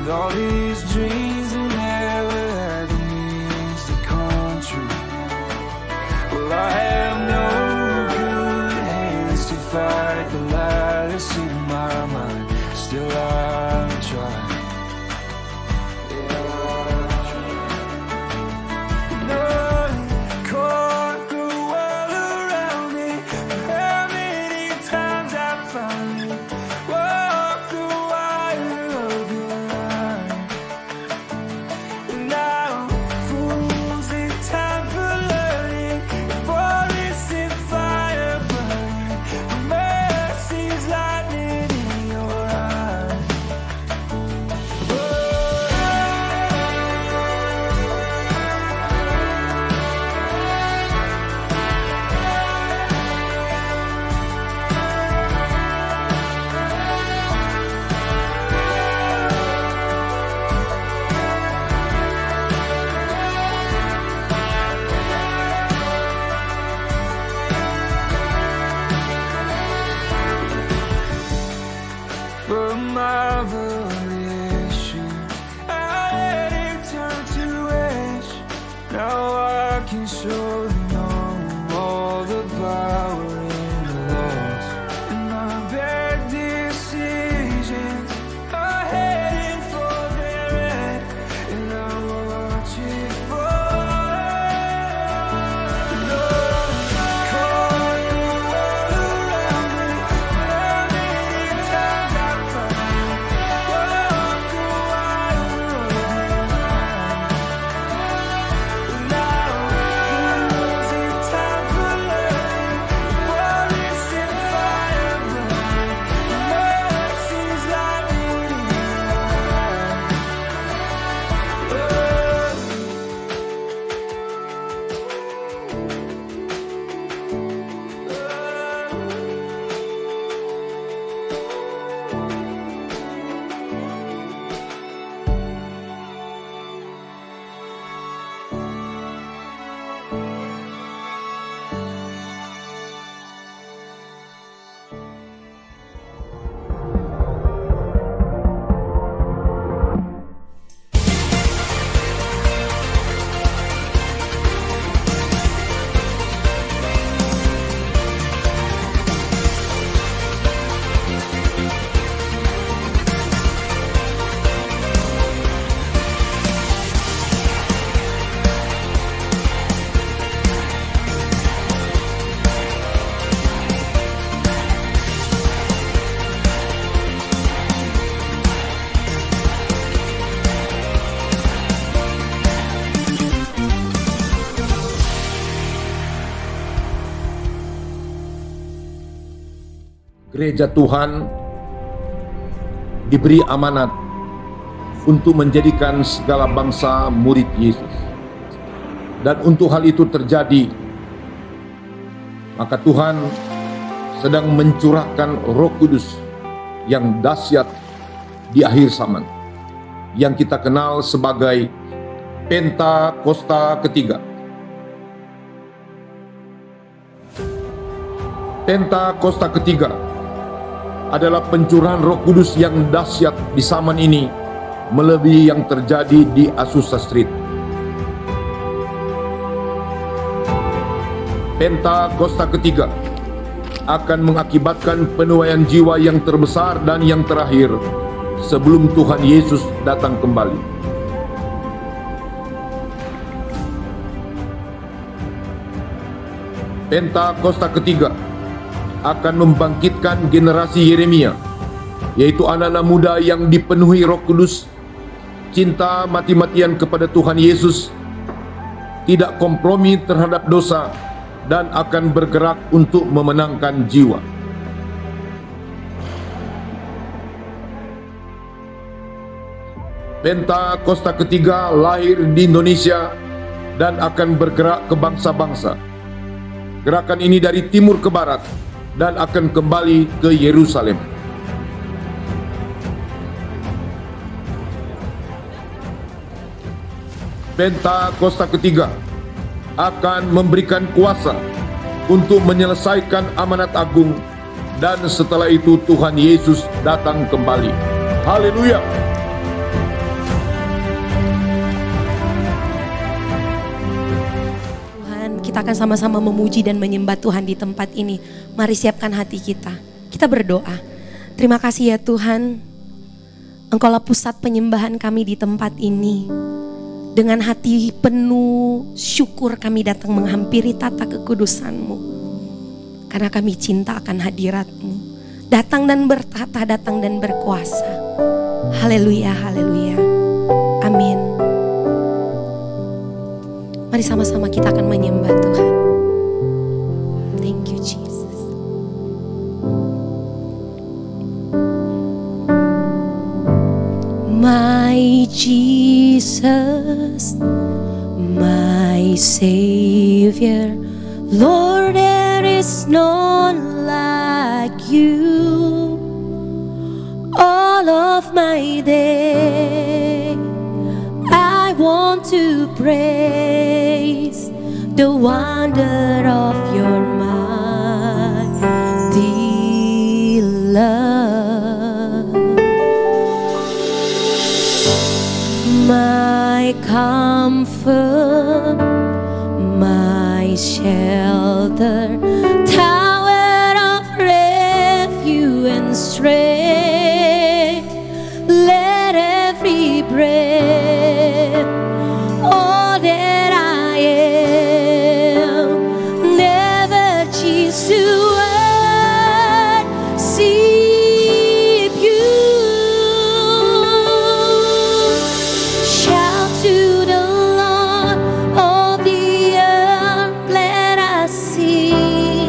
With all these dreams and never had the means to come true. Well, I have no good hands to fight the lightest in my mind. Still I try. Gereja Tuhan diberi amanat untuk menjadikan segala bangsa murid Yesus. Dan untuk hal itu terjadi, maka Tuhan sedang mencurahkan Roh Kudus yang dahsyat di akhir zaman, yang kita kenal sebagai Pentakosta ketiga. Pentakosta ketiga adalah pencurahan Roh Kudus yang dahsyat di zaman ini, melebihi yang terjadi di Azusa Street. Pentakosta ketiga akan mengakibatkan penuaian jiwa yang terbesar dan yang terakhir sebelum Tuhan Yesus datang kembali. Pentakosta ketiga akan membangkitkan generasi Yeremia, yaitu anak-anak muda yang dipenuhi Roh Kudus, cinta mati-matian kepada Tuhan Yesus, tidak kompromi terhadap dosa, dan akan bergerak untuk memenangkan jiwa. Pentakosta ketiga lahir di Indonesia dan akan bergerak ke bangsa-bangsa. Gerakan ini dari timur ke barat dan akan kembali ke Yerusalem. Pentakosta ketiga akan memberikan kuasa untuk menyelesaikan amanat agung, dan setelah itu Tuhan Yesus datang kembali. Haleluya! kita akan sama-sama memuji dan menyembah Tuhan di tempat ini. Mari siapkan hati kita. Kita berdoa. Terima kasih ya Tuhan, Engkaulah pusat penyembahan kami di tempat ini. Dengan hati penuh syukur kami datang menghampiri tata kekudusan-Mu. Karena kami cinta akan hadirat-Mu. Datang dan bertata, datang dan berkuasa. Haleluya, haleluya. Amin. Mari sama-sama kita akan menyembah Tuhan. Thank you Jesus. My Jesus, my Savior, Lord, there is none like you. All of my day I want to praise the wonder of your mighty love. My comfort, my shelter, tower of refuge and strength. Let every breath, all that I am, never cease to worship you. Shout to the Lord of the earth, let us sing.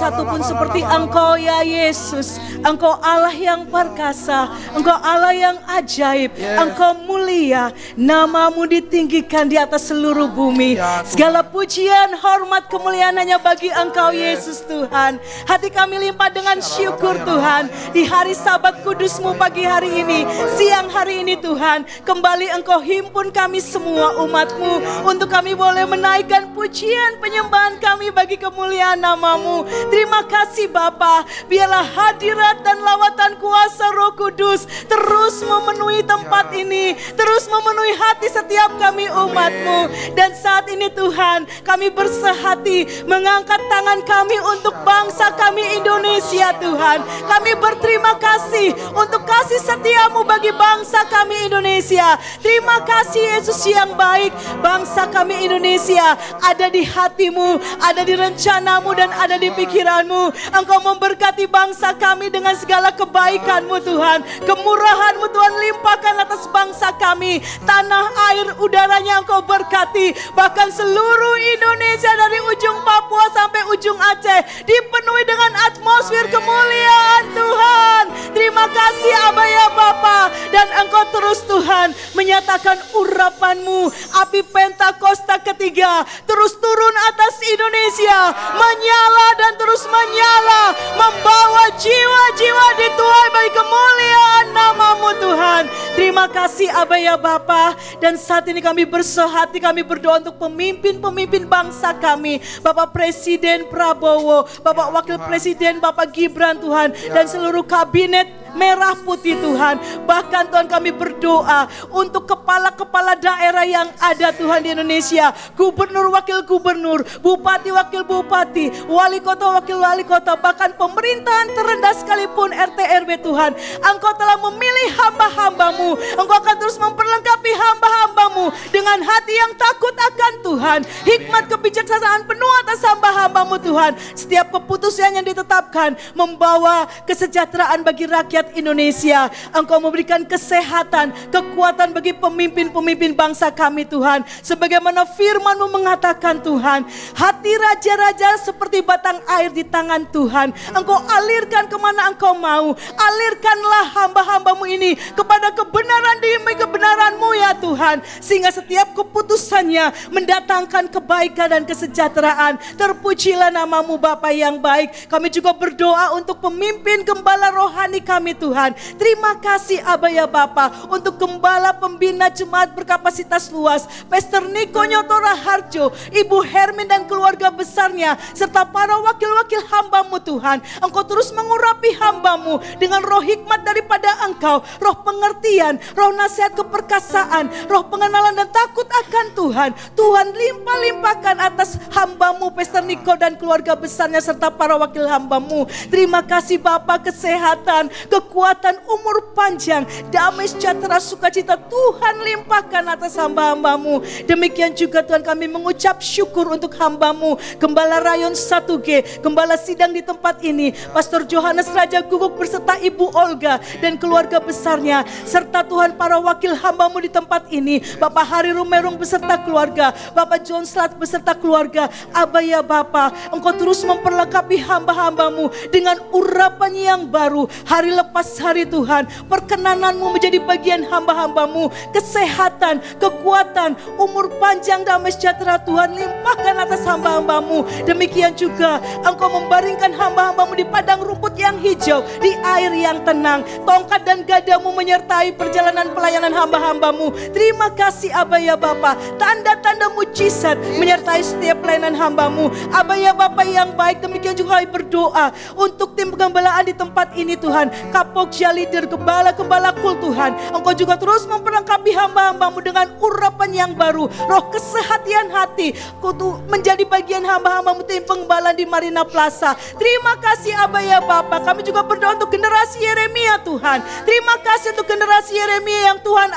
satupun seperti Engkau ya Yesus. Engkau Allah yang perkasa, Engkau Allah yang ajaib, Engkau mulia, nama-Mu ditinggikan di atas seluruh bumi. Segala pujian, hormat, kemuliaan hanya bagi Engkau Yesus Tuhan. Hati kami limpah dengan syukur Tuhan. Di hari Sabat kudus-Mu pagi hari ini, siang hari ini Tuhan, kembali Engkau himpun kami semua umat-Mu untuk kami boleh menaikkan pujian penyembahan kami bagi kemuliaan nama-Mu. Terima kasih Bapa, biarlah hadirat dan lawatan kuasa Roh Kudus terus memenuhi tempat ini, terus memenuhi hati setiap kami umat-Mu. Dan saat ini Tuhan, kami bersehati mengangkat tangan kami untuk bangsa kami Indonesia Tuhan. Kami berterima kasih untuk kasih setia-Mu bagi bangsa kami Indonesia. Terima kasih Yesus yang baik. Bangsa kami Indonesia ada di hati-Mu, ada di rencana-Mu dan ada di pikiran-Mu. Engkau memberkati bangsa kami dengan segala kebaikan-Mu Tuhan. Kemurahan-Mu Tuhan limpahkan atas bangsa kami. Tanah, air, udaranya Engkau berkati. Bahkan seluruh Indonesia dari ujung Papua sampai ujung Aceh dipenuhi dengan atmosfer kemuliaan Tuhan. Terima kasih Aba ya Bapa. Dan Engkau terus Tuhan menyatakan urapan-Mu. Api Pentakosta ketiga terus turun atas Indonesia, menyala dan terus menyala, membawa jiwa-jiwa dituai bagi kemuliaan nama-Mu Tuhan. Terima kasih Aba ya Bapa. Dan saat ini kami bersehati, kami berdoa untuk pemimpin-pemimpin bangsa kami, Bapak Presiden Prabowo, Bapak Wakil Presiden Bapak Gibran Tuhan, dan seluruh kabinet merah putih Tuhan. Bahkan Tuhan kami berdoa untuk kepala-kepala daerah yang ada Tuhan di Indonesia, gubernur, wakil gubernur, bupati, wakil bupati, wali kota, wakil wali kota, bahkan pemerintahan terendah sekalipun RT RW Tuhan. Engkau telah memilih hamba-hamba-Mu. Engkau akan terus memperlengkapi hamba-hamba-Mu dengan hati yang takut akan Tuhan, hikmat kebijaksanaan penuh atas hamba-hamba-Mu Tuhan. Setiap keputusan yang ditetapkan membawa kesejahteraan bagi rakyat Indonesia. Engkau memberikan kesehatan, kekuatan bagi pemimpin-pemimpin bangsa kami Tuhan. Sebagaimana firman-Mu mengatakan Tuhan, hati raja-raja seperti batang air di tangan Tuhan. Engkau alirkan kemana Engkau mau. Alirkanlah hamba-hamba-Mu ini kepada kebenaran demi kebenaran-Mu ya Tuhan. Sehingga setiap keputusannya mendatangkan kebaikan dan kesejahteraan. Terpujilah nama-Mu Bapa yang baik. Kami juga berdoa untuk pemimpin gembala rohani kami Tuhan. Terima kasih Aba ya Bapa untuk gembala pembina jemaat berkapasitas luas, Pastor Niko Nyotora Harjo, Ibu Hermin dan keluarga besarnya, serta para wakil-wakil hamba-Mu Tuhan. Engkau terus mengurapi hamba-Mu dengan roh hikmat daripada Engkau, roh pengertian, roh nasihat keperkasaan, roh pengenalan dan takut akan Tuhan. Tuhan limpah-limpahkan atas hamba-Mu Pastor Niko dan keluarga besarnya serta para wakil hamba-Mu. Terima kasih Bapa, kesehatan, kekuatan, umur panjang, damai, sejahtera, sukacita Tuhan limpahkan atas hamba-hamba-Mu. Demikian juga Tuhan kami mengucap syukur untuk hamba-Mu Gembala Rayon 1G, Gembala sidang di tempat ini, Pastor Johannes Raja Guguk beserta Ibu Olga dan keluarga besarnya, serta Tuhan para wakil hamba-Mu di tempat ini, Bapak Hari Rumerung beserta keluarga, Bapak John Slat beserta keluarga. Aba ya Bapa, Engkau terus memperlengkapi hamba-hamba-Mu dengan urapan yang baru, hari lepas hari Tuhan. Perkenanan-Mu menjadi bagian hamba-hamba-Mu, kesehatan, kekuatan, umur panjang, damai sejahtera Tuhan limpahkan atas hamba-hamba-Mu. Demikian juga Engkau membaringkan hamba-hamba-Mu di padang rumput yang hijau, di air yang tenang. Tongkat dan gadamu menyertai perjalanan pelayanan hamba-hamba-Mu. Terima kasih Aba ya Bapa, tanda-tanda mujizat menyertai setiap pelayanan hamba-Mu. Aba ya Bapa yang baik, demikian juga kami berdoa untuk tim penggembalaan di tempat ini Tuhan, Kapokja leader, gembala-gembala kul Tuhan. Engkau juga terus memperlengkapi hamba-hamba-Mu dengan urapan yang baru, roh kesehatian hati, kutu menjadi bagian hamba-hamba-Mu tim penggembalaan di Marina Plaza. Terima kasih Aba ya Bapa. Kami juga berdoa untuk generasi Yeremia Tuhan. Terima kasih untuk generasi Yeremia yang Tuhan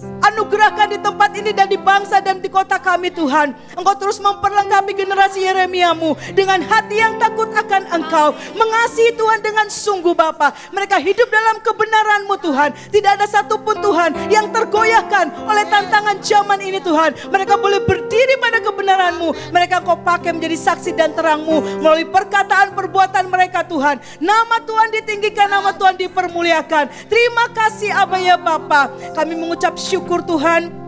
anugerahkan di tempat ini dan di bangsa dan di kota kami Tuhan. Engkau terus memperlengkapi generasi Yeremia-Mu dengan hati yang takut akan Engkau. Engkau, mengasihi Tuhan dengan sungguh Bapa. Mereka hidup dalam kebenaran-Mu Tuhan. Tidak ada satupun Tuhan yang tergoyahkan oleh tantangan zaman ini Tuhan. Mereka boleh berdiri pada kebenaran-Mu. Mereka Engkau pakai menjadi saksi dan terang-Mu melalui perkataan perbuatan mereka Tuhan. Nama Tuhan ditinggikan, nama Tuhan dipermuliakan. Terima kasih Abah ya Bapa. Kami mengucap syukur Tuhan.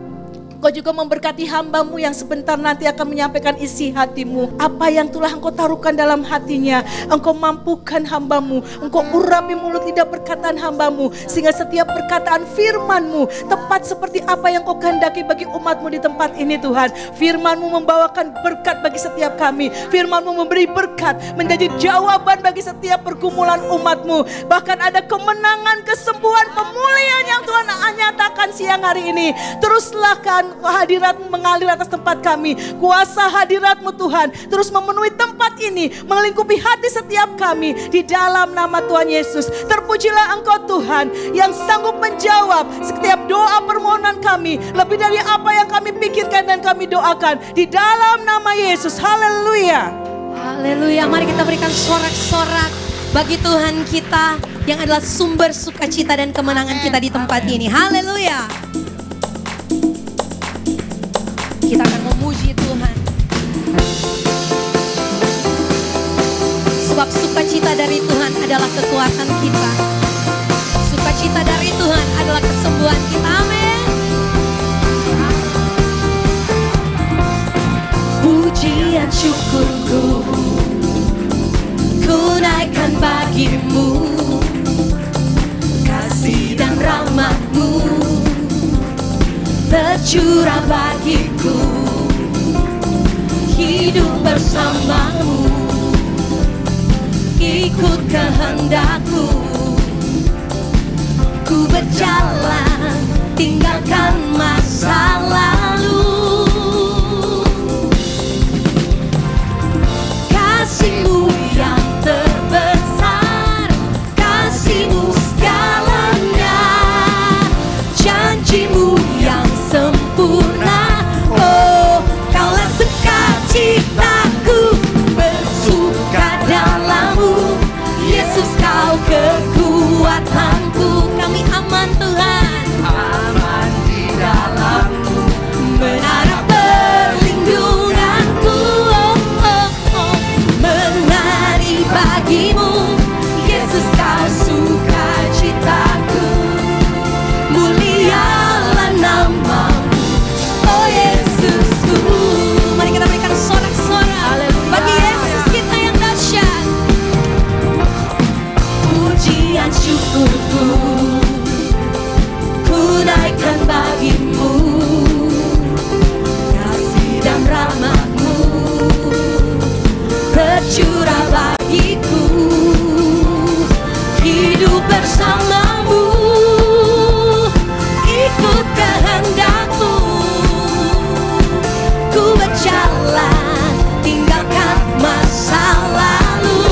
Kau juga memberkati hamba-Mu yang sebentar nanti akan menyampaikan isi hati-Mu. Apa yang telah Engkau taruhkan dalam hatinya, Engkau mampukan hamba-Mu. Engkau urapi mulut lidah perkataan hamba-Mu, sehingga setiap perkataan firman-Mu tepat seperti apa yang Kau kehendaki bagi umat-Mu di tempat ini Tuhan. Firman-Mu membawakan berkat bagi setiap kami. Firman-Mu memberi berkat, menjadi jawaban bagi setiap pergumulan umat-Mu. Bahkan ada kemenangan, kesembuhan, pemulihan yang Tuhan nyatakan siang hari ini. Teruslah kan hadirat-Mu mengalir atas tempat kami. Kuasa hadirat-Mu Tuhan terus memenuhi tempat ini, melingkupi hati setiap kami. Di dalam nama Tuhan Yesus, terpujilah Engkau Tuhan yang sanggup menjawab setiap doa permohonan kami, lebih dari apa yang kami pikirkan dan kami doakan. Di dalam nama Yesus, haleluya. Haleluya, mari kita berikan sorak-sorak bagi Tuhan kita yang adalah sumber sukacita dan kemenangan kita di tempat ini. Haleluya. Kita akan memuji Tuhan. Sebab sukacita dari Tuhan adalah kekuatan kita. Sukacita dari Tuhan adalah kesembuhan kita. Amin. Pujian syukurku ku naikkan bagimu, kasih dan rahmat-Mu tercurah bagiku, hidup bersama-Mu, ikut kehendak-Mu, ku berjalan tinggalkan masa lalu. Kasih-Mu yang terbesar, kasih-Mu segalanya, janji-Mu yang sempurna. Oh, Kaulah sukacitaku, bersuka dalam-Mu. Yesus, Kau kekuatanku. Kami aman Tuhan, aman di dalam-Mu, menara perlindunganku. Oh, oh, oh, menari bagimu, Yesus, Kau sukacitaku. Mulialah nama-Mu, oh Yesusku. Mari kita berikan sorak-sorak bagi Yesus kita yang dahsyat. Pujian syukurku ku naikkan bagimu, kasih dan rahmat-Mu tercurah bagiku, hidup bersama-Mu, ikut kehendak-Mu, ku berjalan tinggalkan masa lalu.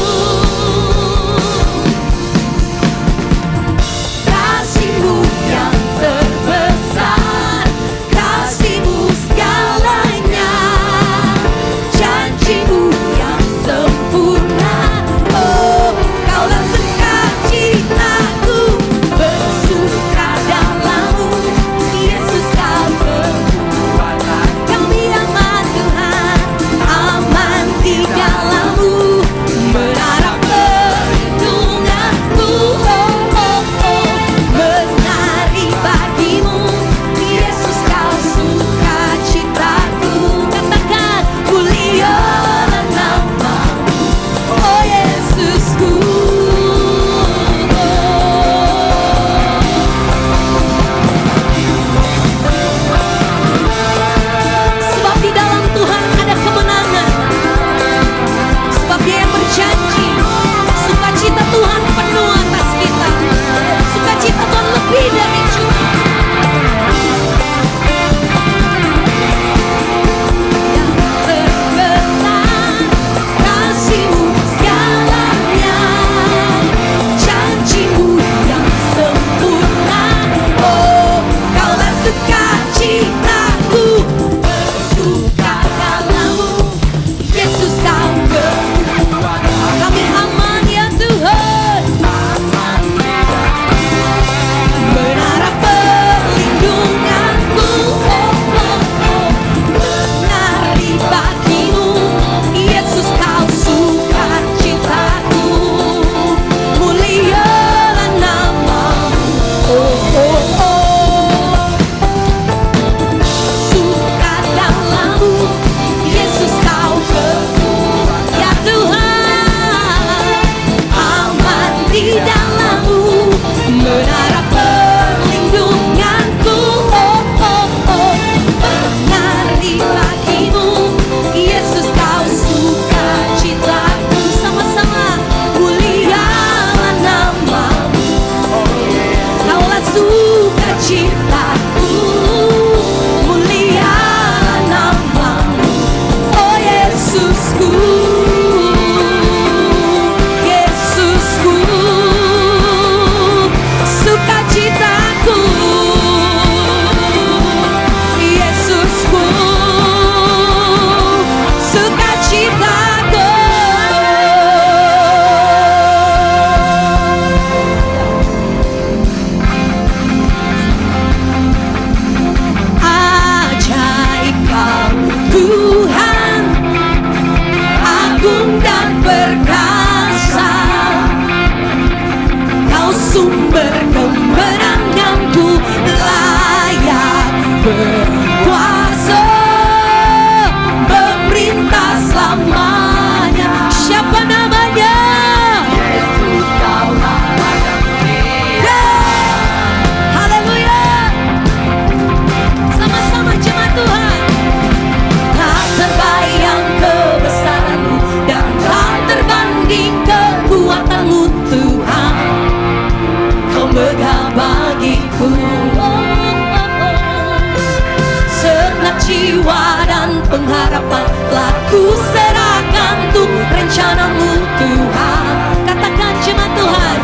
rencanamu Tuhan. Katakan jemaat Tuhan.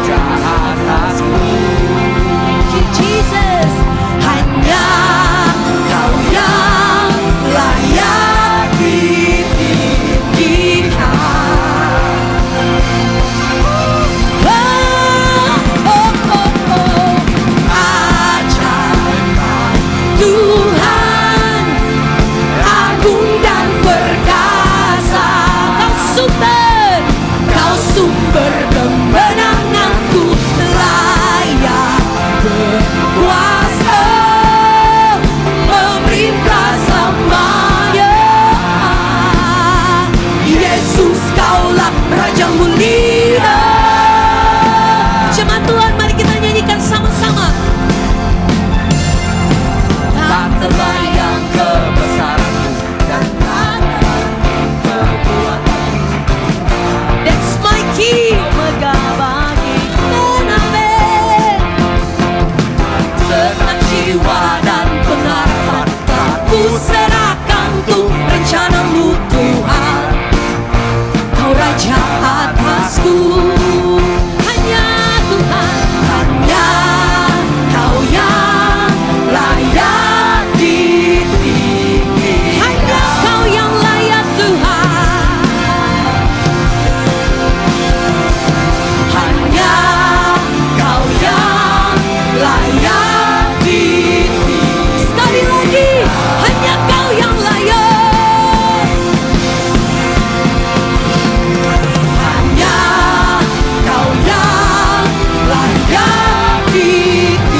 Thank you Jesus. Hanya Kau yang layak ditinggikan. Ajaib Tuhan, agung dan perkasa. Kau sumber kemenanganku, layak berkuasa, memerintah selamanya. Yesus Kaulah Raja mulia. Jemaat Tuhan, mari kita nyanyikan sama-sama. Tak terbayang kebesaran-Mu dan kekuatan. That's my key. Megabagi menampik senang jiwa dan pengharapan. Ku serahkan untuk rencana-Mu Tuhan. Kau Raja atasku. Hanya Tuhan, hanya Kau yang layak ditinggikan. Hanya Kau yang layak Tuhan. Hanya Kau yang layak ditinggikan. Sekali lagi, hanya Kau yang layak. Hanya Kau yang layak ditinggikan.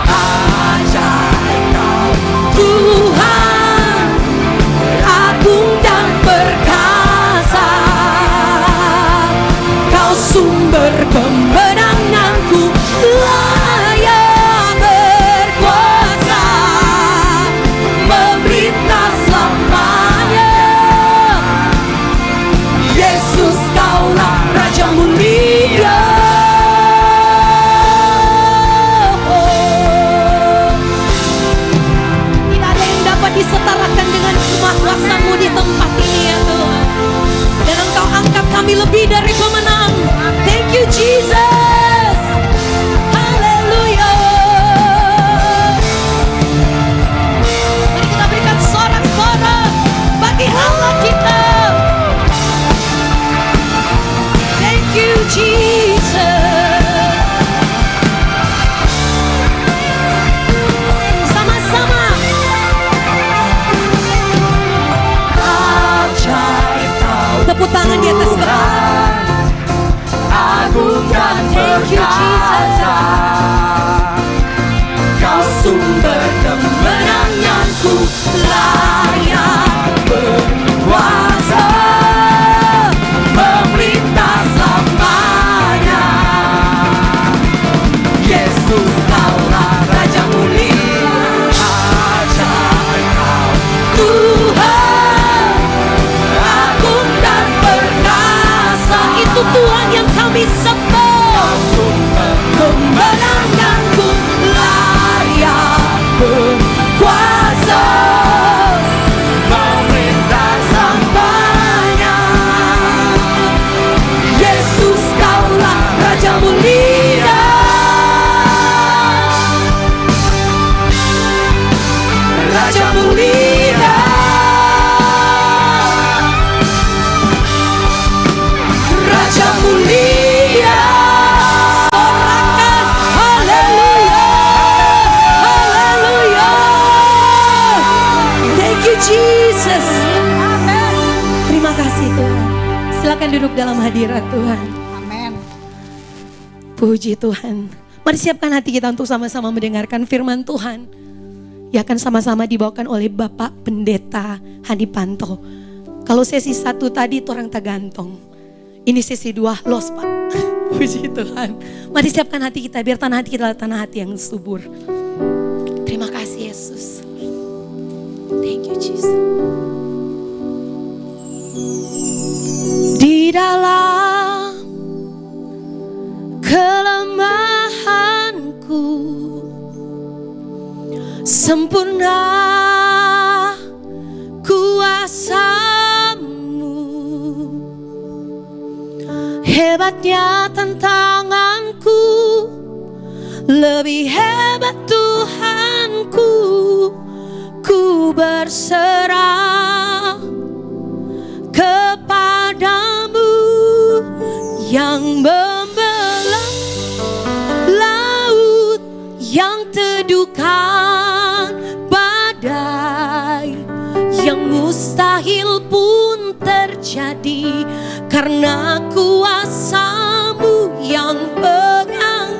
Ajaib Kau Tuhan, agung dan perkasa. Kau sumber kemenanganku, layak berkuasa, memerintah selamanya. Yesus Kaulah Raja mulia. Tidak ada yang dapat disetarakan dengan kuasa-Mu di tempat ini ya Tuhan. Dan Engkau angkat kami lebih dari pemenang. Thank you Jesus. Haleluya. Mari kita berikan sorak-sorak bagi Allah kita. Thank you Jesus. Sama-sama. Ajaib Kau. Tepuk tangan di atas kepala. Agung dan perkasa. Kau sumber kemenanganku, layak berkuasa, memerintah selamanya. Yesus Kaulah Raja mulia. Ajaib Kau Tuhan, agung dan perkasa. Itu Tuhan yang kami sembah. Kemenanganku, layak berkuasa, memerintah selamanya. Yesus Kaulah Raja mulia. Raja mulia. Raja mulia. Sorakan haleluya. Haleluya. Thank you Jesus. Terima kasih Tuhan. Silakan duduk dalam hadirat Tuhan. Amin. Puji Tuhan. Mari siapkan hati kita untuk sama-sama mendengarkan firman Tuhan. Ya akan sama-sama dibawakan oleh Bapak Pendeta Hadi Panto. Kalau sesi 1 tadi itu orang Tagantong. Ini sesi 2 los Pak. Puji Tuhan. Mari siapkan hati kita biar tanah hati kita adalah tanah hati yang subur. Terima kasih Yesus. Thank you Jesus. Di dalam kelemahanku Sempurna kuasa-Mu, hebatnya tantanganku, lebih hebat Tuhanku. Ku berserah kepadamu yang membelah laut, yang teduhkan badai, yang mustahil pun terjadi karena kuasa-Mu yang pegang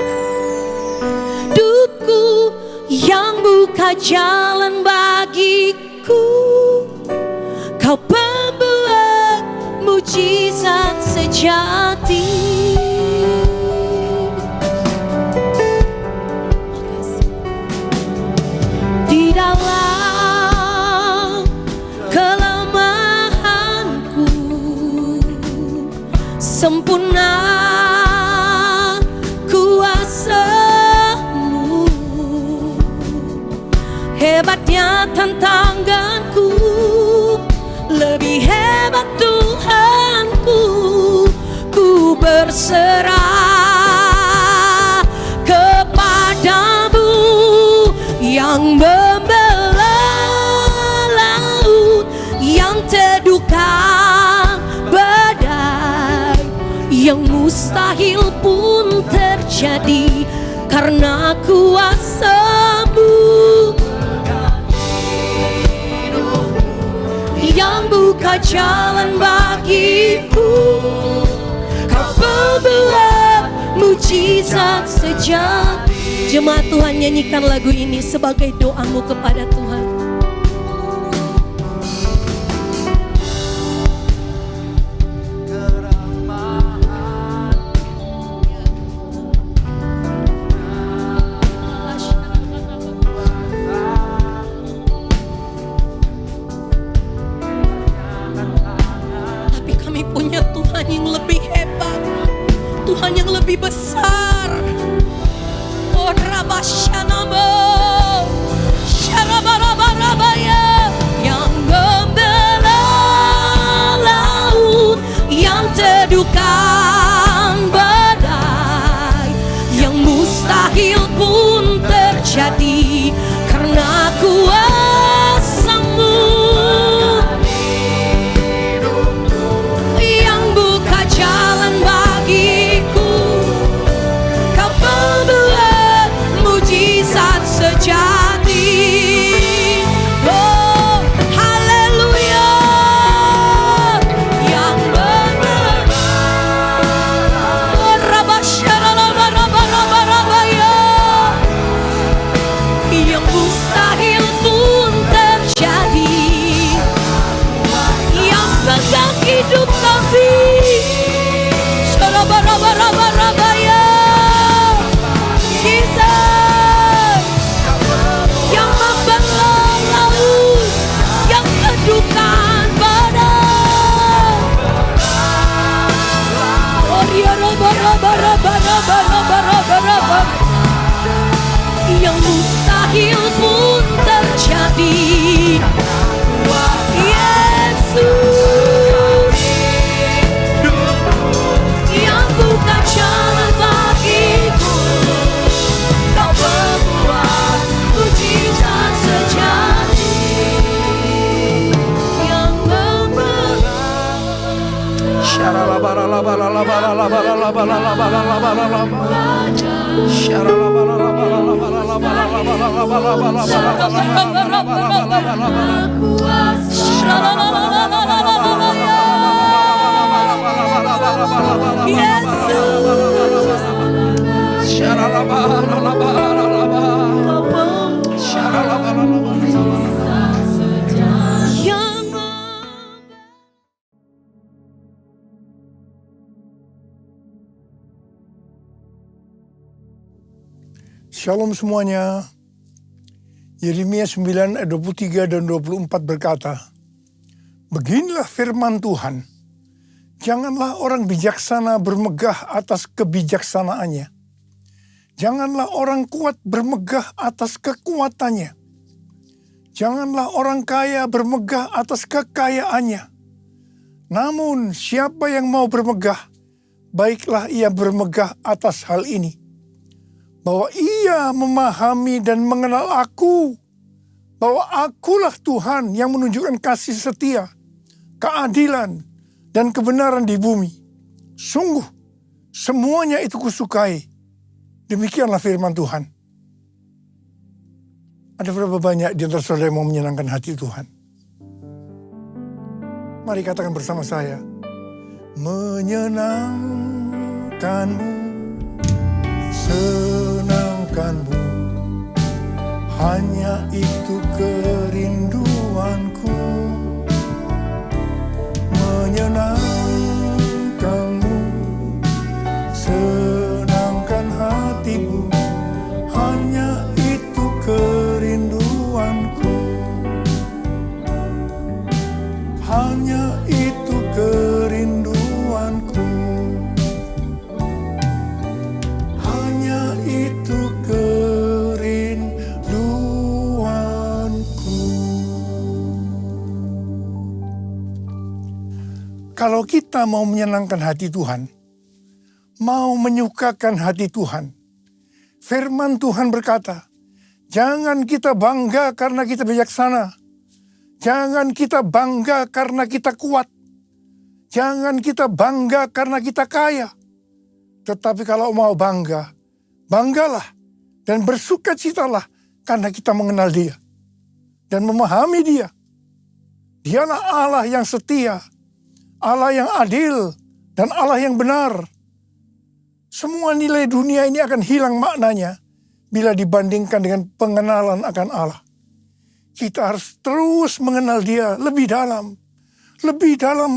hidupku, yang buka jalan bagiku. Kau pembuat mujizat sejati. Di dalam kelemahanku, sempurna kuasa-Mu, hebatnya tantanganku, lebih hebat Tuhanku. Ku berserah kepadamu yang membelah laut, yang teduhkan badai, yang mustahil pun terjadi karena kuasa-Mu, yang buka jalan bagiku. Kau pembuat mujizat sejati. Jemaat Tuhan, nyanyikan lagu ini sebagai doamu kepada Tuhan. Yang lebih hebat, Tuhan yang lebih besar. Oh Rabashanamo, Sharabarabaya, yang membelah laut, yang teduhkan badai, yang mustahil pun terjadi karena kuasa-Mu, jalan bagiku. Kau pembuat mujizat sejati. Oh, haleluya. Yang benar. Oh, rabasyaralabarabarabarabaya. Yang mustahil pun terjadi. Yang pegang hidup kami. Barabaya, Jesus, yang membelah laut, yang teduhkan badai. Oh dia barabara, yang mustahil pun terjadi. Yesus, yang buka jalan bagiku. Kau membuat mujizat sejati, yang membelah. Shalom semuanya. Yeremia 9 ayat 23 dan 24 berkata, beginilah firman Tuhan, janganlah orang bijaksana bermegah atas kebijaksanaannya. Janganlah orang kuat bermegah atas kekuatannya. Janganlah orang kaya bermegah atas kekayaannya. Namun siapa yang mau bermegah, baiklah ia bermegah atas hal ini, bahwa ia memahami dan mengenal aku, bahwa akulah Tuhan yang menunjukkan kasih setia, keadilan, dan kebenaran di bumi. Sungguh, semuanya itu kusukai. Demikianlah firman Tuhan. Ada berapa banyak di antara saudara yang mau menyenangkan hati Tuhan? Mari katakan bersama saya. Menyenangkanmu, senangkanmu, hanya itu kerinduanku. Menyenangkanmu, senangkan hatimu, hanya itu kerinduanku. Hanya itu kerinduanku. Hanya itu kerinduanku. Kalau kita mau menyenangkan hati Tuhan, mau menyukakan hati Tuhan, firman Tuhan berkata, jangan kita bangga karena kita bijaksana. Jangan kita bangga karena kita kuat. Jangan kita bangga karena kita kaya. Tetapi kalau mau bangga, banggalah dan bersukacitalah karena kita mengenal Dia dan memahami Dia. Dialah Allah yang setia, Allah yang adil, dan Allah yang benar. Semua nilai dunia ini akan hilang maknanya bila dibandingkan dengan pengenalan akan Allah. Kita harus terus mengenal Dia lebih dalam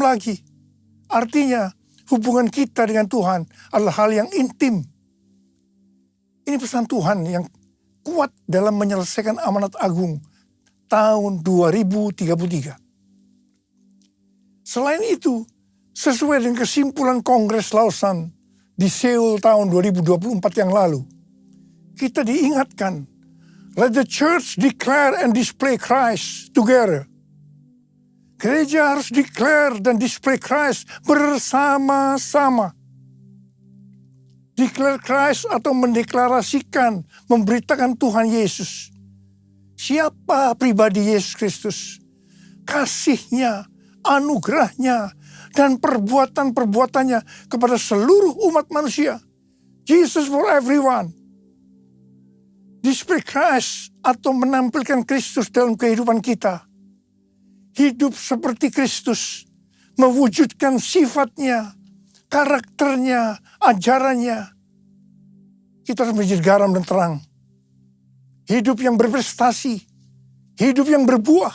lagi. Artinya hubungan kita dengan Tuhan adalah hal yang intim. Ini pesan Tuhan yang kuat dalam menyelesaikan amanat agung tahun 2033. Selain itu, sesuai dengan kesimpulan Kongres Lausanne di Seoul tahun 2024 yang lalu, kita diingatkan, let the church declare and display Christ together. Gereja harus declare dan display Christ bersama-sama. Declare Christ atau mendeklarasikan, memberitakan Tuhan Yesus. Siapa pribadi Yesus Kristus? Kasih-Nya, anugerah-Nya, dan perbuatan-perbuatannya kepada seluruh umat manusia. Jesus for everyone. Display Christ atau menampilkan Kristus dalam kehidupan kita. Hidup seperti Kristus, mewujudkan sifatnya, karakternya, ajarannya. Kita harus menjadi garam dan terang. Hidup yang berprestasi, hidup yang berbuah,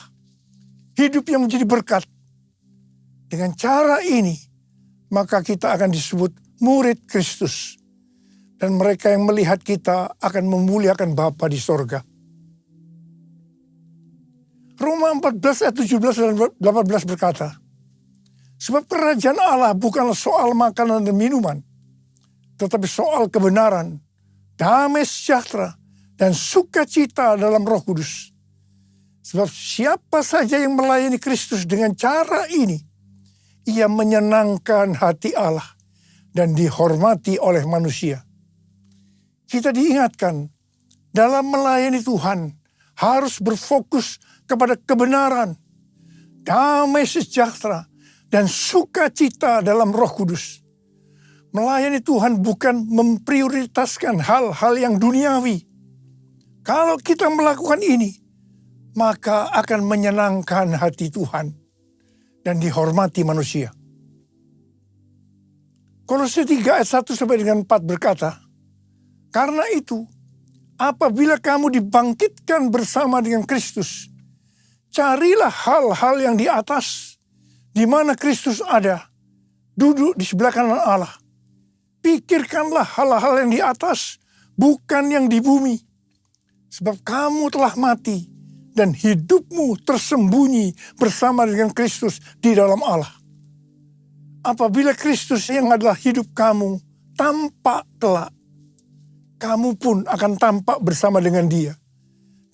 hidup yang menjadi berkat. Dengan cara ini, maka kita akan disebut murid Kristus. Dan mereka yang melihat kita akan memuliakan Bapa di sorga. Roma 14 ayat 17 dan 18 berkata, sebab kerajaan Allah bukanlah soal makanan dan minuman, tetapi soal kebenaran, damai sejahtera, dan sukacita dalam Roh Kudus. Sebab siapa saja yang melayani Kristus dengan cara ini, ia menyenangkan hati Allah dan dihormati oleh manusia. Kita diingatkan, dalam melayani Tuhan harus berfokus kepada kebenaran, damai sejahtera, dan sukacita dalam Roh Kudus. Melayani Tuhan bukan memprioritaskan hal-hal yang duniawi. Kalau kita melakukan ini, maka akan menyenangkan hati Tuhan dan dihormati manusia. Kolose 3 ayat 1 sampai dengan 4 berkata, karena itu, apabila kamu dibangkitkan bersama dengan Kristus, carilah hal-hal yang di atas, di mana Kristus ada, duduk di sebelah kanan Allah. Pikirkanlah hal-hal yang di atas, bukan yang di bumi. Sebab kamu telah mati, dan hidupmu tersembunyi bersama dengan Kristus di dalam Allah. Apabila Kristus yang adalah hidup kamu tampak kelak, kamu pun akan tampak bersama dengan Dia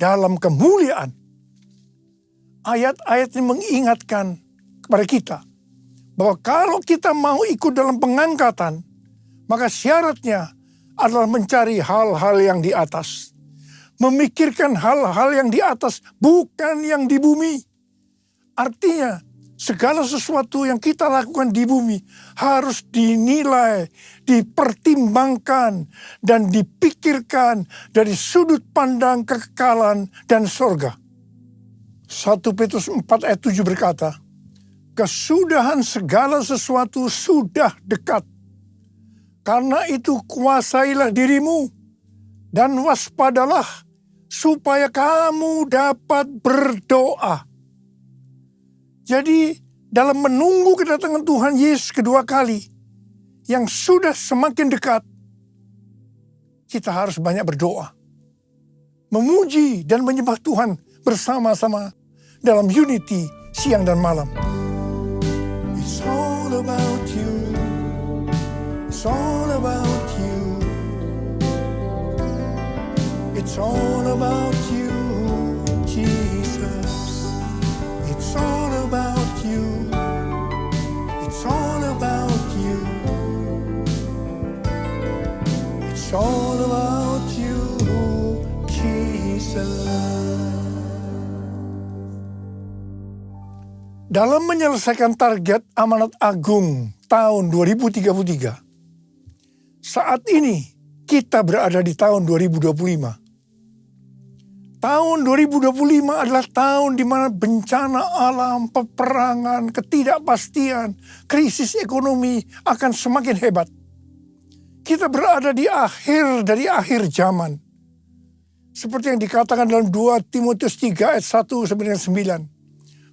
dalam kemuliaan. ayat-ayat ini mengingatkan kepada kita bahwa kalau kita mau ikut dalam pengangkatan, maka syaratnya adalah mencari hal-hal yang di atas. Memikirkan hal-hal yang di atas, bukan yang di bumi. Artinya, segala sesuatu yang kita lakukan di bumi harus dinilai, dipertimbangkan, dan dipikirkan dari sudut pandang kekekalan dan sorga. 1 Petrus 4 ayat 7 berkata, kesudahan segala sesuatu sudah dekat. Karena itu kuasailah dirimu dan waspadalah supaya kamu dapat berdoa. Jadi dalam menunggu kedatangan Tuhan Yesus kedua kali yang sudah semakin dekat, kita harus banyak berdoa. Memuji dan menyembah Tuhan bersama-sama dalam unity siang dan malam. It's all about you. It's all about you. It's all about you, Jesus. It's all about you. It's all about you. It's all about you, Jesus. Dalam menyelesaikan target amanat agung tahun 2033, saat ini kita berada di tahun 2025. Tahun 2025 adalah tahun di mana bencana alam, peperangan, ketidakpastian, krisis ekonomi akan semakin hebat. Kita berada di akhir dari akhir zaman. Seperti yang dikatakan dalam 2 Timotius 3 ayat 1-9.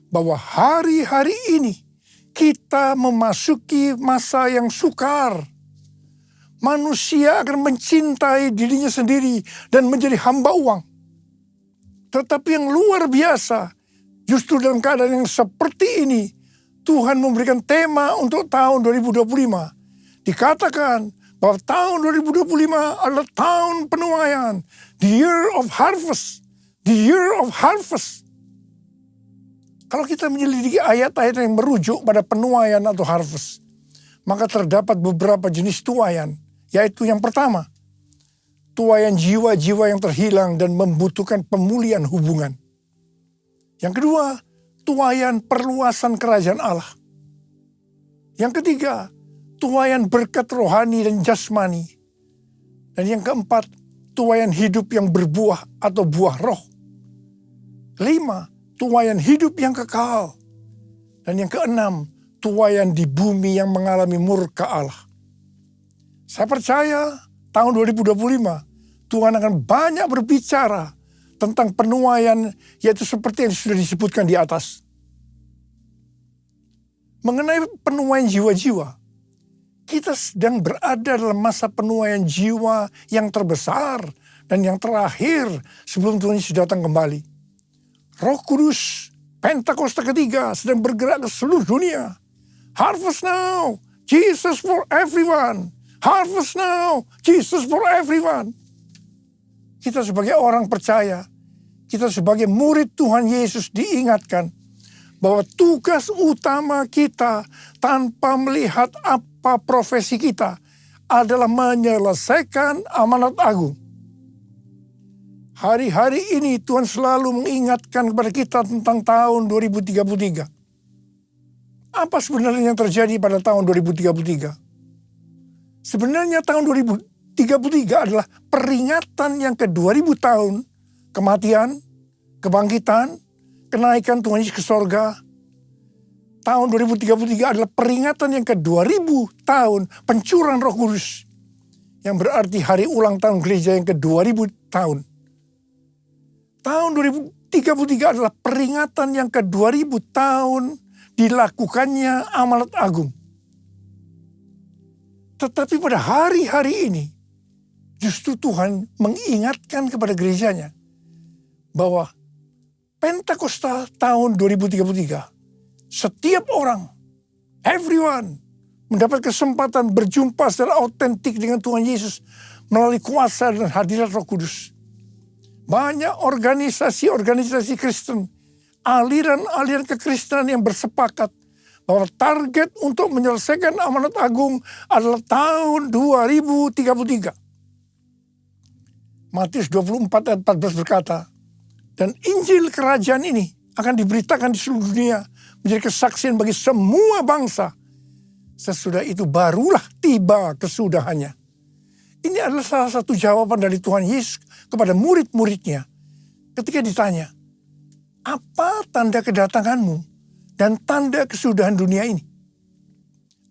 Bahwa hari-hari ini kita memasuki masa yang sukar. Manusia akan mencintai dirinya sendiri dan menjadi hamba uang. Tetapi yang luar biasa, justru dalam keadaan yang seperti ini, Tuhan memberikan tema untuk tahun 2025. Dikatakan bahwa tahun 2025 adalah tahun penuaian. The year of harvest. The year of harvest. Kalau kita menyelidiki ayat-ayat yang merujuk pada penuaian atau harvest, maka terdapat beberapa jenis tuaian, yaitu yang pertama, tuaian jiwa-jiwa yang terhilang dan membutuhkan pemulihan hubungan. Yang kedua, tuaian perluasan kerajaan Allah. Yang ketiga, tuaian berkat rohani dan jasmani. Dan yang keempat, tuaian hidup yang berbuah atau buah roh. 5, tuaian hidup yang kekal. Dan yang keenam, tuaian di bumi yang mengalami murka Allah. Saya percaya tahun 2025 Tuhan akan banyak berbicara tentang penuaian, yaitu seperti yang sudah disebutkan di atas. Mengenai penuaian jiwa-jiwa, kita sedang berada dalam masa penuaian jiwa yang terbesar dan yang terakhir sebelum Tuhan Yesus datang kembali. Roh Kudus, Pentakosta ketiga sedang bergerak ke seluruh dunia. Harvest now, Jesus for everyone. Harvest now, Jesus for everyone. Kita sebagai orang percaya, kita sebagai murid Tuhan Yesus diingatkan bahwa tugas utama kita tanpa melihat apa profesi kita adalah menyelesaikan amanat agung. Hari-hari ini Tuhan selalu mengingatkan kepada kita tentang tahun 2033. Apa sebenarnya yang terjadi pada tahun 2033? Sebenarnya tahun 2033 adalah peringatan yang ke-2000 tahun kematian, kebangkitan, kenaikan Tuhan Yesus ke sorga. Tahun 2033 adalah peringatan yang ke-2000 tahun pencurahan Roh Kudus. Yang berarti hari ulang tahun gereja yang ke-2000 tahun. Tahun 2033 adalah peringatan yang ke-2000 tahun dilakukannya amanat agung. Tetapi pada hari-hari ini, justru Tuhan mengingatkan kepada gerejanya bahwa Pentakosta tahun 2033, setiap orang, everyone, mendapat kesempatan berjumpa secara autentik dengan Tuhan Yesus melalui kuasa dan hadirat Roh Kudus. Banyak organisasi-organisasi Kristen aliran-aliran kekristenan yang bersepakat bahwa target untuk menyelesaikan amanat agung adalah tahun 2033. Matius 24 ayat 14 berkata, dan Injil kerajaan ini akan diberitakan di seluruh dunia menjadi kesaksian bagi semua bangsa. Sesudah itu barulah tiba kesudahannya. Ini adalah salah satu jawaban dari Tuhan Yesus kepada murid-muridnya ketika ditanya, apa tanda kedatanganmu dan tanda kesudahan dunia ini?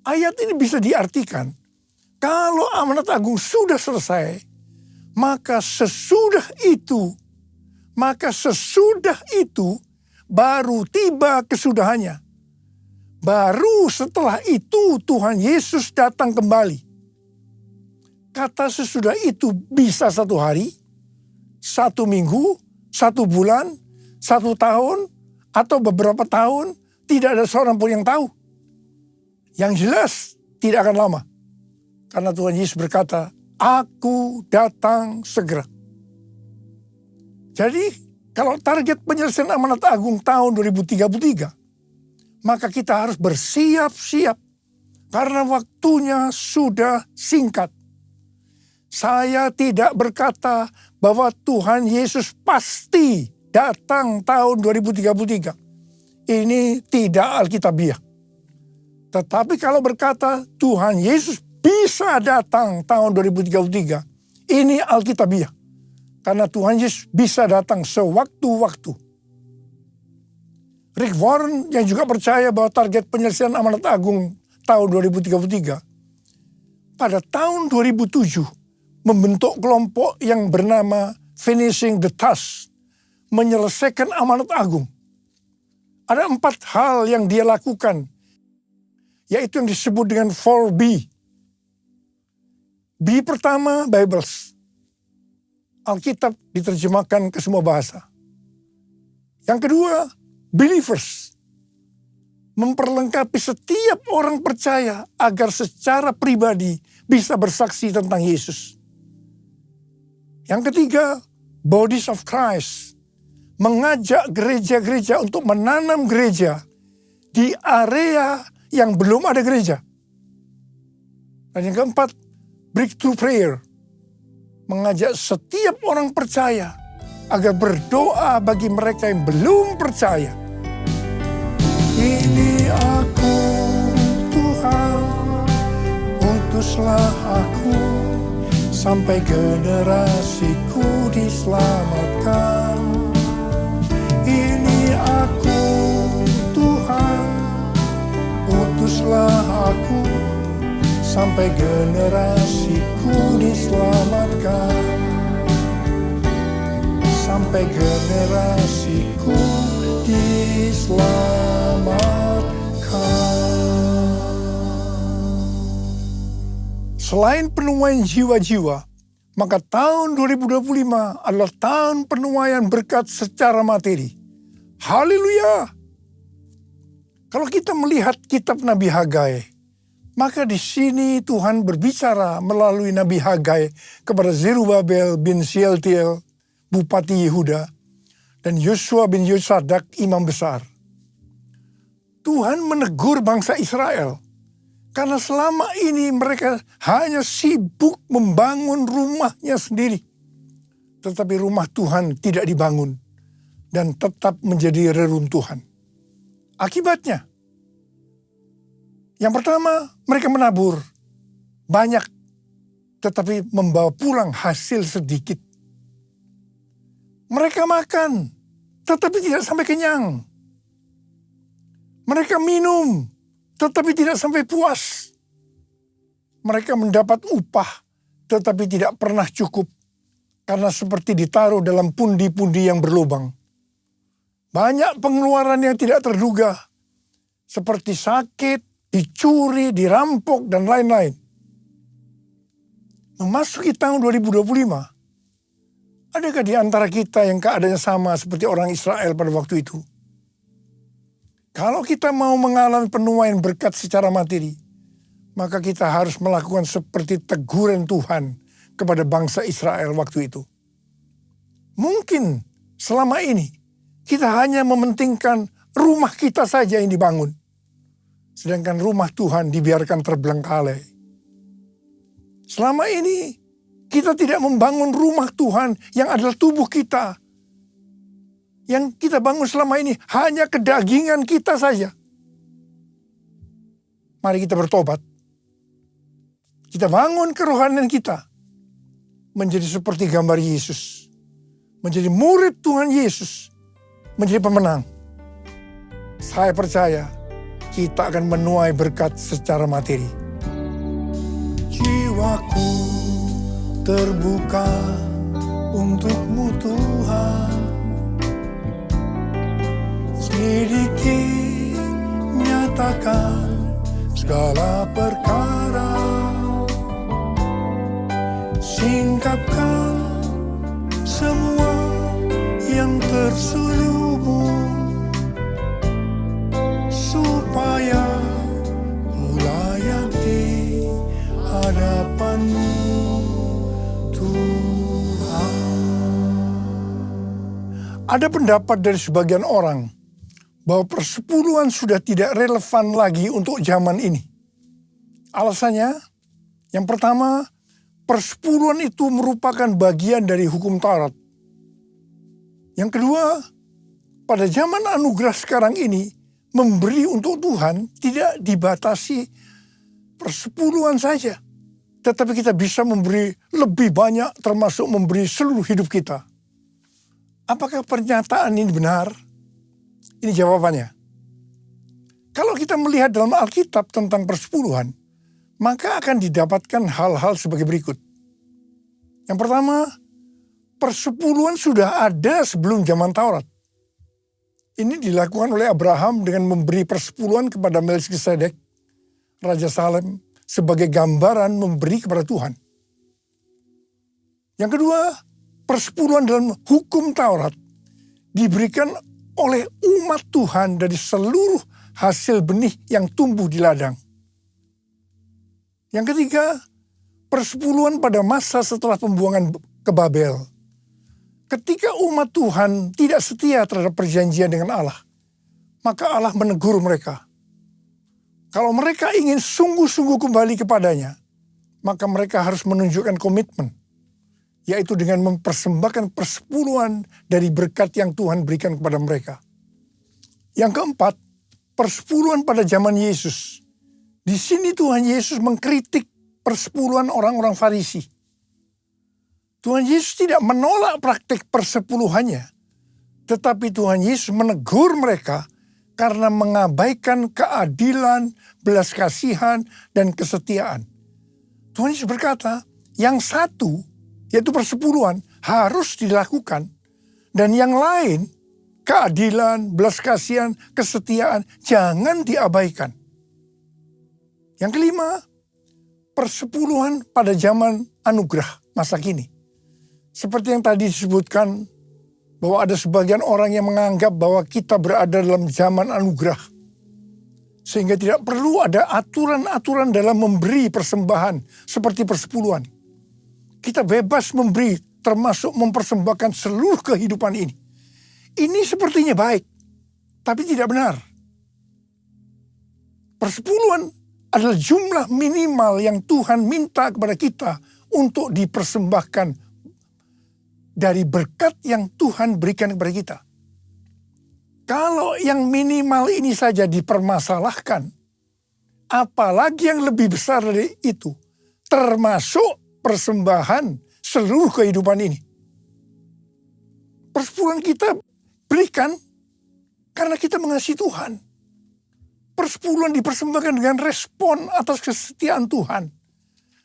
Ayat ini bisa diartikan, kalau amanat agung sudah selesai, maka sesudah itu baru tiba kesudahannya. Baru setelah itu Tuhan Yesus datang kembali. Kata sesudah itu bisa 1 hari, 1 minggu, 1 bulan, 1 tahun, atau beberapa tahun, tidak ada seorang pun yang tahu. Yang jelas tidak akan lama. Karena Tuhan Yesus berkata, Aku datang segera. Jadi kalau target penyelesaian amanat agung tahun 2033, maka kita harus bersiap-siap karena waktunya sudah singkat. Saya tidak berkata bahwa Tuhan Yesus pasti datang tahun 2033. Ini tidak alkitabiah. Tetapi kalau berkata Tuhan Yesus bisa datang tahun 2033, ini alkitabiah. Karena Tuhan Yesus bisa datang sewaktu-waktu. Rick Warren yang juga percaya bahwa target penyelesaian amanat agung tahun 2033, pada tahun 2007 membentuk kelompok yang bernama Finishing the Task, menyelesaikan amanat agung. Ada 4 hal yang dia lakukan, yaitu yang disebut dengan 4B. B pertama, Bibles. Alkitab diterjemahkan ke semua bahasa. Yang kedua, believers. Memperlengkapi setiap orang percaya agar secara pribadi bisa bersaksi tentang Yesus. Yang ketiga, bodies of Christ. Mengajak gereja-gereja untuk menanam gereja di area yang belum ada gereja. Dan yang keempat, breakthrough prayer. Mengajak setiap orang percaya agar berdoa bagi mereka yang belum percaya. Ini aku, Tuhan, utuslah aku, sampai generasiku diselamatkan. Ini aku, Tuhan, utuslah aku, sampai generasiku diselamatkan. Sampai generasiku diselamatkan. Selain penuaian jiwa-jiwa, maka tahun 2025 adalah tahun penuaian berkat secara materi. Haleluya! Kalau kita melihat kitab Nabi Hagai, maka di sini Tuhan berbicara melalui Nabi Hagai kepada Zerubabel bin Shealtiel, Bupati Yehuda, dan Yosua bin Yosadak, imam besar. Tuhan menegur bangsa Israel karena selama ini mereka hanya sibuk membangun rumahnya sendiri. Tetapi rumah Tuhan tidak dibangun dan tetap menjadi reruntuhan. Akibatnya, yang pertama, mereka menabur banyak tetapi membawa pulang hasil sedikit. Mereka makan tetapi tidak sampai kenyang. Mereka minum tetapi tidak sampai puas. Mereka mendapat upah tetapi tidak pernah cukup karena seperti ditaruh dalam pundi-pundi yang berlubang. Banyak pengeluaran yang tidak terduga seperti sakit, dicuri, dirampok, dan lain-lain. Memasuki tahun 2025, adakah di antara kita yang keadaannya sama seperti orang Israel pada waktu itu? Kalau kita mau mengalami penuaian berkat secara materi, maka kita harus melakukan seperti teguran Tuhan kepada bangsa Israel waktu itu. Mungkin selama ini kita hanya mementingkan rumah kita saja yang dibangun. Sedangkan rumah Tuhan dibiarkan terbengkalai. Selama ini kita tidak membangun rumah Tuhan yang adalah tubuh kita. Yang kita bangun selama ini hanya kedagingan kita saja. Mari kita bertobat. Kita bangun kerohanian kita menjadi seperti gambar Yesus. Menjadi murid Tuhan Yesus. Menjadi pemenang. Saya percaya kita akan menuai berkat secara materi. Jiwaku terbuka untuk-Mu Tuhan. Selidiki, nyatakan segala perkara. Singkapkan semua yang terselubung, supaya ku layak di hadapan-Mu Tuhan. Ada pendapat dari sebagian orang bahwa persepuluhan sudah tidak relevan lagi untuk zaman ini. Alasannya, yang pertama, persepuluhan itu merupakan bagian dari hukum Taurat. Yang kedua, pada zaman anugerah sekarang ini, memberi untuk Tuhan tidak dibatasi persepuluhan saja. Tetapi kita bisa memberi lebih banyak, termasuk memberi seluruh hidup kita. Apakah pernyataan ini benar? Ini jawabannya. Kalau kita melihat dalam Alkitab tentang persepuluhan, maka akan didapatkan hal-hal sebagai berikut. Yang pertama, persepuluhan sudah ada sebelum zaman Taurat. Ini dilakukan oleh Abraham dengan memberi persepuluhan kepada Melkisedek, Raja Salem, sebagai gambaran memberi kepada Tuhan. Yang kedua, persepuluhan dalam hukum Taurat diberikan oleh umat Tuhan dari seluruh hasil benih yang tumbuh di ladang. Yang ketiga, persepuluhan pada masa setelah pembuangan ke Babel. Ketika umat Tuhan tidak setia terhadap perjanjian dengan Allah, maka Allah menegur mereka. Kalau mereka ingin sungguh-sungguh kembali kepadanya, maka mereka harus menunjukkan komitmen, yaitu dengan mempersembahkan persepuluhan dari berkat yang Tuhan berikan kepada mereka. Yang keempat, persepuluhan pada zaman Yesus. Di sini Tuhan Yesus mengkritik persepuluhan orang-orang Farisi. Tuhan Yesus tidak menolak praktik persepuluhannya, tetapi Tuhan Yesus menegur mereka karena mengabaikan keadilan, belas kasihan, dan kesetiaan. Tuhan Yesus berkata, yang satu, yaitu persepuluhan, harus dilakukan. Dan yang lain, keadilan, belas kasihan, kesetiaan, jangan diabaikan. Yang kelima, persepuluhan pada zaman anugerah masa kini. Seperti yang tadi disebutkan, bahwa ada sebagian orang yang menganggap bahwa kita berada dalam zaman anugerah. Sehingga tidak perlu ada aturan-aturan dalam memberi persembahan seperti persepuluhan. Kita bebas memberi, termasuk mempersembahkan seluruh kehidupan ini. Ini sepertinya baik, tapi tidak benar. Persepuluhan adalah jumlah minimal yang Tuhan minta kepada kita untuk dipersembahkan dari berkat yang Tuhan berikan kepada kita. Kalau yang minimal ini saja dipermasalahkan, apalagi yang lebih besar dari itu, termasuk persembahan seluruh kehidupan ini. Persepuluhan kita berikan karena kita mengasihi Tuhan. Persepuluhan dipersembahkan dengan respon atas kesetiaan Tuhan.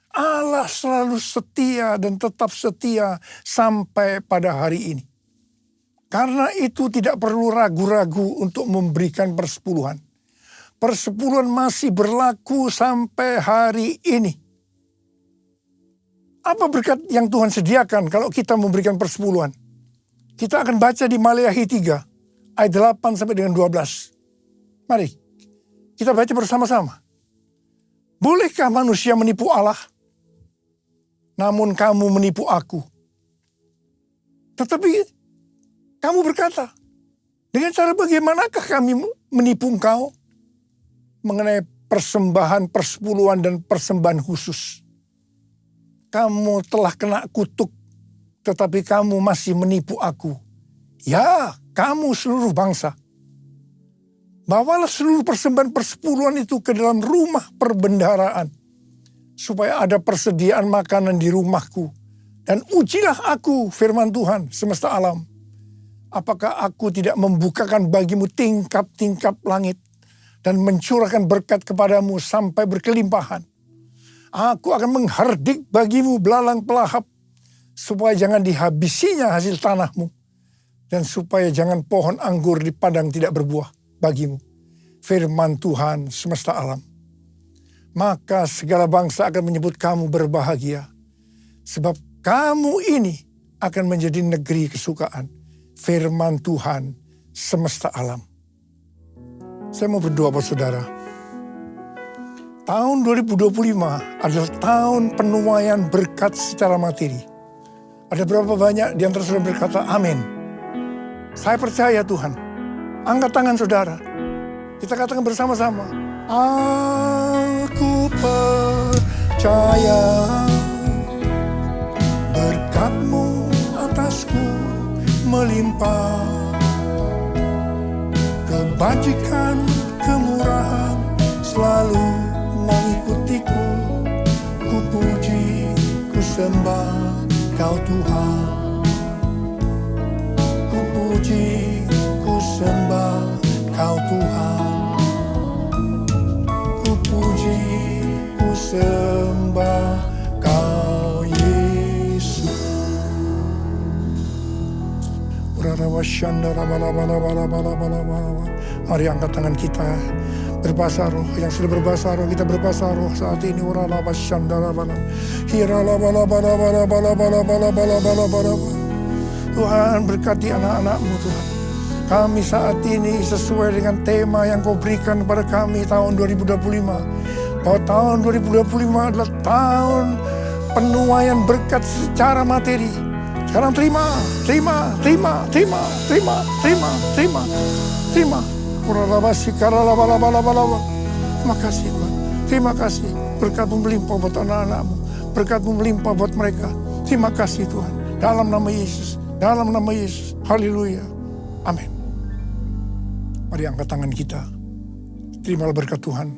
Allah selalu setia dan tetap setia sampai pada hari ini. Karena itu tidak perlu ragu-ragu untuk memberikan persepuluhan. Persepuluhan masih berlaku sampai hari ini. Apa berkat yang Tuhan sediakan kalau kita memberikan persepuluhan? Kita akan baca di Maleakhi 3 ayat 8 sampai dengan 12. Mari kita baca bersama-sama. Bolehkah manusia menipu Allah? Namun kamu menipu aku. Tetapi kamu berkata, Dengan cara bagaimanakah kami menipu Engkau? Mengenai persembahan persepuluhan dan persembahan khusus. Kamu telah kena kutuk, tetapi kamu masih menipu aku. Ya, kamu seluruh bangsa. Bawalah seluruh persembahan persepuluhan itu ke dalam rumah perbendaharaan, supaya ada persediaan makanan di rumahku. Dan ujilah aku, firman Tuhan semesta alam. Apakah aku tidak membukakan bagimu tingkap-tingkap langit dan mencurahkan berkat kepadamu sampai berkelimpahan. Aku akan menghardik bagimu belalang pelahap, supaya jangan dihabisinya hasil tanahmu, dan supaya jangan pohon anggur di padang tidak berbuah bagimu. Firman Tuhan semesta alam. Maka segala bangsa akan menyebut kamu berbahagia, sebab kamu ini akan menjadi negeri kesukaan. Firman Tuhan semesta alam. Saya mau berdoa buat saudara. Tahun 2025 adalah tahun penuaian berkat secara materi. Ada berapa banyak di antara saudara berkata amin? Saya percaya Tuhan. Angkat tangan saudara. Kita katakan bersama-sama. Aku percaya berkat-Mu atasku melimpah, kebajikan, kemurahan selalu mengikutiku. Ku puji, ku sembah Kau Tuhan. Ku puji, ku sembah Kau Tuhan. Ku puji, ku sembah Kau Yesus. Mari angkat tangan kita berbahasa roh. Yang sudah berbahasa roh, kita berbahasa roh saat ini. Tuhan berkati anak-anak-Mu Tuhan. Kami saat ini sesuai dengan tema yang Kau berikan kepada kami tahun 2025. Bahwa tahun 2025 adalah tahun penuaian berkat secara materi. Sekarang terima. Terima kasih Tuhan. Terima kasih. Berkat-Mu melimpah buat anak-anak-Mu. Berkat-Mu melimpah buat mereka. Terima kasih Tuhan. Dalam nama Yesus. Dalam nama Yesus. Haleluya. Amin. Mari angkat tangan kita. Terimalah berkat Tuhan.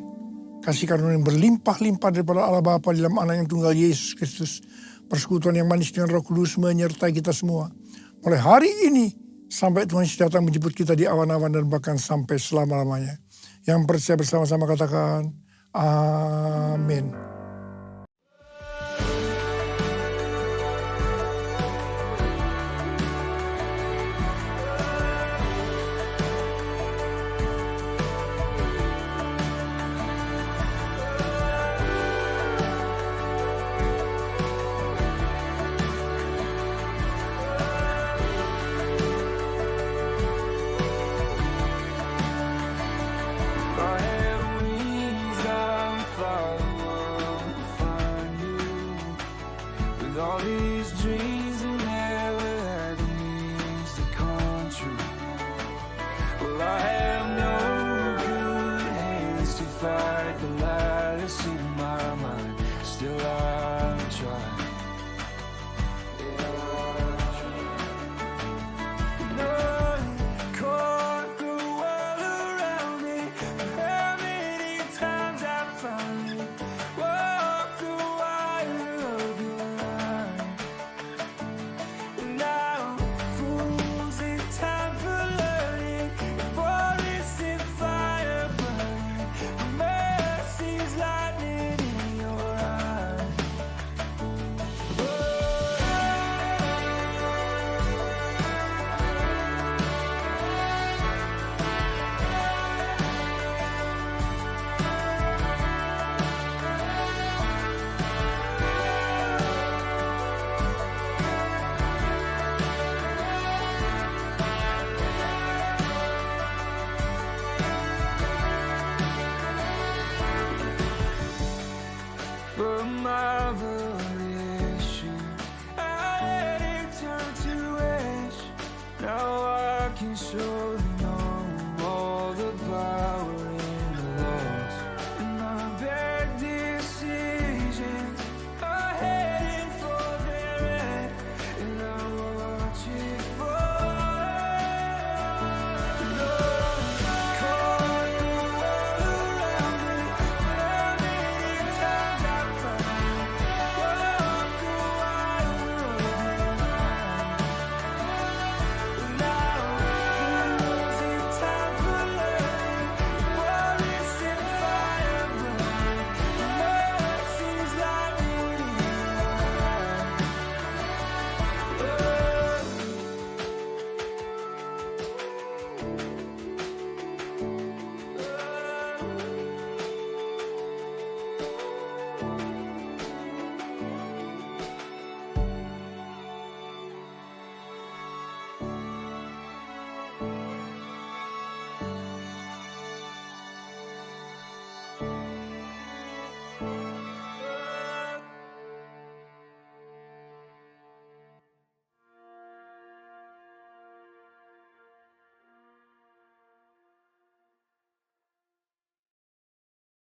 Kasih karunia yang berlimpah-limpah daripada Allah Bapa dalam Anak yang tunggal Yesus Kristus. Persekutuan yang manis dengan Roh Kudus menyertai kita semua. Mulai hari ini sampai Tuhan Yesus datang menjemput kita di awan-awan dan bahkan sampai selama-lamanya. Yang percaya bersama-sama katakan amin. All these dreams